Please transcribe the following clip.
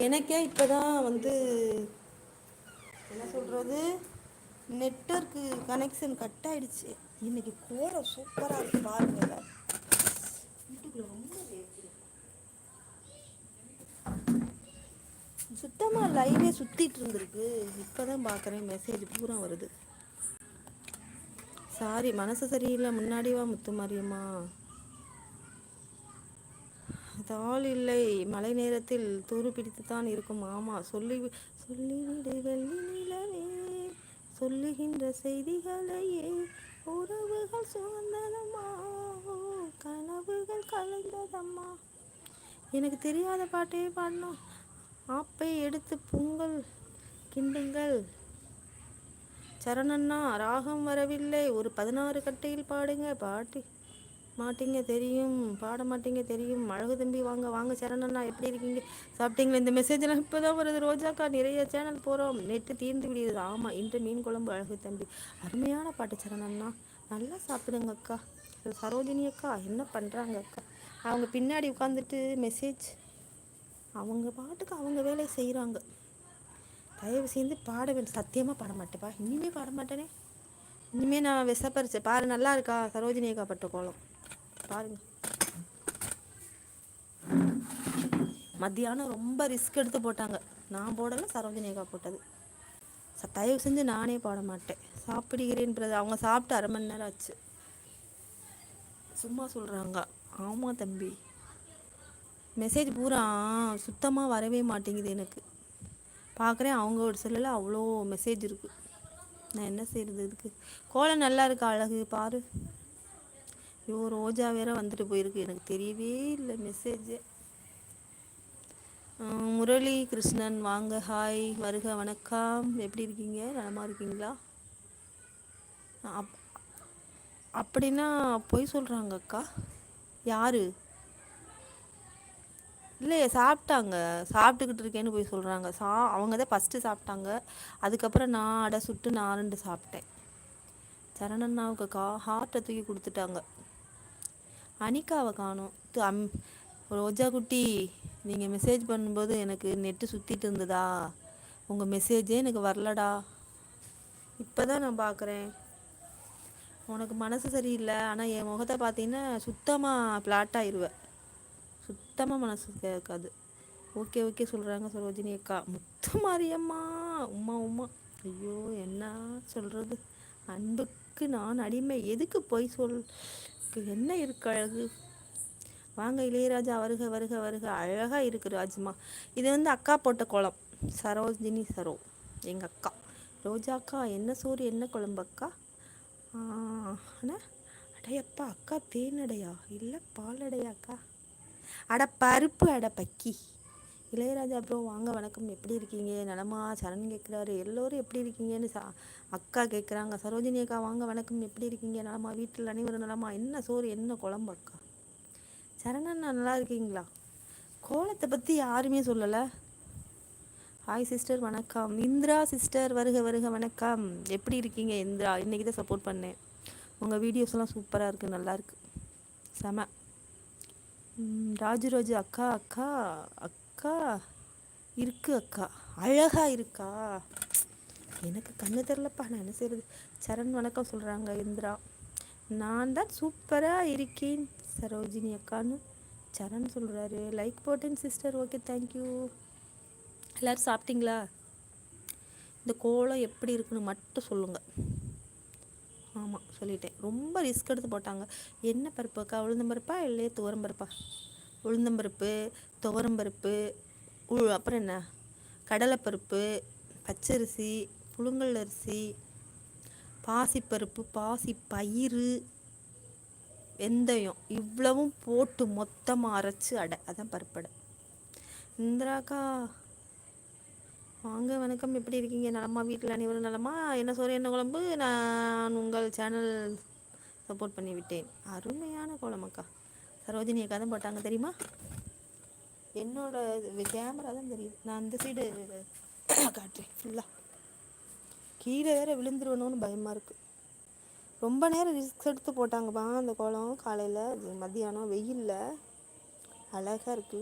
எனக்கே இப்போ தான் வந்து என்ன சொல்கிறது, நெட்வொர்க்கு கனெக்ஷன் கட் ஆகிடுச்சு. இன்றைக்கி கோரம் சூப்பராக இருக்குது பாருங்க. வீட்டுக்குள்ளே ரொம்ப சுத்தமாக லைவே சுற்றிட்டு இருந்திருக்கு. இப்போ தான் பார்க்குறேன் மெசேஜ் பூரா வருது. சாரி, மனசு சரியில்லை. முன்னாடி வா முத்து மாரியம்மா. தாள் இல்லை, மழை நேரத்தில் தூரு பிடித்து தான் இருக்கும். ஆமாம், சொல்லிவிடு வெள்ளி நிலவே, சொல்லுகின்ற செய்திகளையே. உறவுகள் சுமந்ததம்மா, கனவுகள் கலைந்ததம்மா. எனக்கு தெரியாத பாட்டே பாடணும். ஆப்பை எடுத்து பொங்கல் கிண்டுங்கள். சரணண்ணா, ராகம் வரவில்லை. ஒரு 16 கட்டையில் பாடுங்க. பாட்டு மாட்டீங்க தெரியும், பாட மாட்டீங்க தெரியும். அழகு தம்பி வாங்க வாங்க. சரணண்ணா எப்படி இருக்கீங்க, சாப்பிட்டீங்களா? இந்த மெசேஜெல்லாம் இப்போ தான் வருது. ரோஜாக்கா, நிறைய சேனல் போகிறோம், நெட்டு தீர்ந்து விடுது. ஆமாம், இன்று மீன் குழம்பு. அழகு தம்பி, அருமையான பாட்டு சரணண்ணா. நல்லா சாப்பிடுங்க அக்கா. சரோஜினி அக்கா என்ன பண்ணுறாங்க அக்கா? அவங்க பின்னாடி உட்காந்துட்டு மெசேஜ், அவங்க பாட்டுக்கு அவங்க வேலையை செய்கிறாங்க. தயவு செய்து பாட வேண்டும். சத்தியமாக பாட மாட்டேப்பா, இனிமேல் பாட மாட்டேனே. இனிமேல் நான் விஷப்பரிச்சு பாரு. நல்லா இருக்கா சரோஜினி அக்கா பட்ட கோலம் பாருங்க. மத்தியானம் ரொம்ப ரிஸ்க் எடுத்து போட்டாங்க, நான் போடலை, சரோஜினி அக்கா போட்டது. தயவு செஞ்சு நானே பாட மாட்டேன். சாப்பிடுகிறேன்றது அவங்க சாப்பிட்டு 1/2 மணி நேரம் ஆச்சு. சும்மா சொல்கிறாங்க. ஆமாம் தம்பி, மெசேஜ் பூரா சுத்தமாக வரவே மாட்டேங்குது எனக்கு. பார்க்குறேன் அவங்க ஒரு செல்லில் அவ்வளோ மெசேஜ் இருக்குது. நான் என்ன செய்கிறது இதுக்கு? கோலம் நல்லா இருக்கா அழகு பாரு. ஐயோ, ரோஜா வேற வந்துட்டு போயிருக்கு. எனக்கு தெரியவே இல்லை மெசேஜு. முரளி கிருஷ்ணன் வாங்க, ஹாய், வருக, வணக்கம். எப்படி இருக்கீங்க, நலமாக இருக்கீங்களா? அப்படின்னா பொய் சொல்கிறாங்க அக்கா. யாரு? இல்லையே, சாப்பிட்டாங்க, சாப்பிட்டுக்கிட்டு இருக்கேன்னு போய் சொல்கிறாங்க. அவங்க தான் ஃபஸ்ட்டு சாப்பிட்டாங்க. அதுக்கப்புறம் நான் அடை சுட்டு நான் 2 சாப்பிட்டேன். சரணண்ணாவுக்கு ஹார்ட்டை தூக்கி கொடுத்துட்டாங்க. அனிகாவை காணோம். ரோஜா குட்டி, நீங்கள் மெசேஜ் பண்ணும்போது எனக்கு நெட்டு சுற்றிட்டு இருந்ததா, உங்கள் மெசேஜே எனக்கு வரலடா. இப்போ தான் நான் பார்க்குறேன். உனக்கு மனசு சரியில்லை, ஆனால் என் முகத்தை பார்த்தீங்கன்னா சுத்தமாக ஃப்ளாட் ஆயிடுவேன். சுத்தமாக மனசு கேட்காது. ஓகே ஓகே சொல்கிறாங்க சரோஜினி அக்கா. முத்து மாரியம்மா, உமா உமா. ஐயோ, என்ன சொல்கிறது? அன்புக்கு நான் அடிமை. எதுக்கு போய் என்ன இருக்கு அழகு? வாங்க இளையராஜா, வருக வருக வருக. அழகாக இருக்குது ராஜ்மா. இது வந்து அக்கா போட்ட கோலம், சரோஜினி சரோ, எங்கள் அக்கா. ரோஜா அக்கா, என்ன சோறு என்ன குழம்பு அக்கா? ஆனால் அடையப்பா அக்கா, தேனடையா இல்லை பாலடையா அக்கா? அட பருப்பு, அட பக்கி. இளையராஜா ப்ரோ வாங்க, வணக்கம். எப்படி இருக்கீங்க, நலமா? சரண் கேட்குறாரு. எல்லோரும் எப்படி இருக்கீங்கன்னு அக்கா கேட்குறாங்க. சரோஜினி அக்கா வாங்க, வணக்கம். எப்படி இருக்கீங்க, நலமா? வீட்டில் அனைவரும் நலமா? என்ன சோறு என்ன குழம்பு அக்கா? சரணண்ணா நல்லா இருக்கீங்களா? கோலத்தை பற்றி யாருமே சொல்லலை. ஹாய் சிஸ்டர், வணக்கம். இந்திரா சிஸ்டர் வருக வருக, வணக்கம். எப்படி இருக்கீங்க இந்திரா? இன்றைக்கி தான் சப்போர்ட் பண்ணேன். உங்கள் வீடியோஸ்லாம் சூப்பராக இருக்குது, நல்லாயிருக்கு, செம. ராஜு அக்கா, அக்கா அக்கா இருக்கு அக்கா, அழகா இருக்கா? எனக்கு கண்ணு தெரிலப்பா, நான் என்ன செய்கிறது? சரண் வணக்கம் சொல்கிறாங்க. இந்திரா, நான் தான் சூப்பராக இருக்கேன் சரோஜினி அக்கான்னு சரண் சொல்கிறாரு. லைக் போட்டேன் சிஸ்டர். Okay, thank you. எல்லோரும் சாப்பிட்டீங்களா? இந்த கோலம் எப்படி இருக்குன்னு மட்டும் சொல்லுங்கள். ஆமாம், சொல்லிட்டேன். ரொம்ப ரிஸ்க் எடுத்து போட்டாங்க. என்ன பருப்பு அக்கா? உளுந்தம்பருப்பா இல்லையே துவரம்பருப்பா? உளுந்தம்பருப்பு, துவரம்பருப்பு, அப்புறம் என்ன, கடலைப்பருப்பு, பச்சரிசி, புழுங்கல் அரிசி, பாசிப்பருப்பு, பாசி பயிறு, வெந்தயம், இவ்வளவும் போட்டு மொத்தமாக அரைச்சி அடை, அதான் பருப்படை. இந்திராக்கா வாங்க, வணக்கம். எப்படி இருக்கீங்க, நலமா? வீட்டில் அனைவரும் நலமா? என்ன சோறு என்ன குழம்பு? நான் உங்கள் சேனல் சப்போர்ட் பண்ணிவிட்டேன். அருமையான கோலம் அக்கா. சரோஜினி அக்கா தான் போட்டாங்க தெரியுமா? என்னோட கேமரா தான் தெரியுது, நான் அந்த சைடு காட்டுறேன். ஃபுல்லாக கீழே வேற விழுந்துருவணும்னு பயமாக இருக்குது. ரொம்ப நேரம் ரிஸ்க் எடுத்து போட்டாங்கப்பா அந்த கோலம். காலையில் மத்தியானம் வெயிலில் அழகாக இருக்குது.